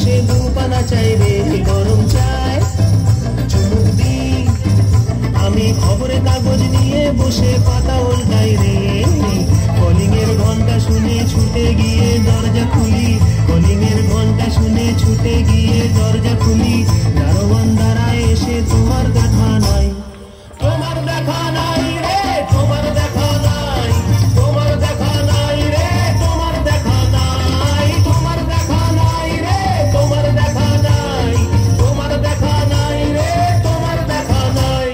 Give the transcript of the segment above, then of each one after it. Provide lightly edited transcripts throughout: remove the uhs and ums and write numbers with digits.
বসে দুপানা চাই রে গরম চায় চুমুক দি আমি খবরের কাগজ নিয়ে বসে পাতা উল্টাই রে কলিং এর ঘন্টা শুনে ছুটে গিয়ে দরজা খুলি কলিং এর ঘন্টা শুনে ছুটে গিয়ে দরজা খুলি দারোয়ান দাঁড়ায় এসে তোমার দেখা নাই তোমার দেখা নাই রে তোমার দেখা নাই তোমার দেখা নাই রে তোমার দেখা নাই তোমার দেখা নাই রে তোমার দেখা নাই তোমার দেখা নাই রে তোমার দেখা নাই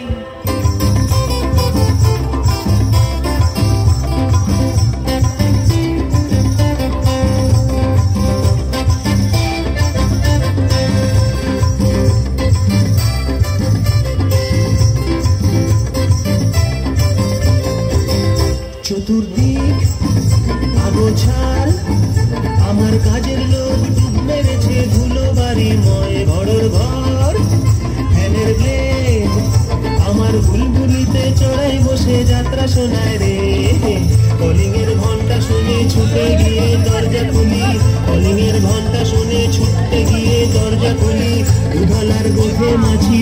চতুর্দিক আগোছাল আমার কাজের লোক ডুব মেরেছে ধুলো বাড়ি ময় ঘরের ঘর ফ্যানের ব্লেড আমার বুলবুলিতে চড়াই বসে যাত্রা শোনায় রে কলিং এর ঘন্টা শুনে ছুটে গিয়ে দরজা খুলি কলিং এর ঘন্টা শুনে ছুটে গিয়ে দরজা খুলি উধালার গোফে মাছি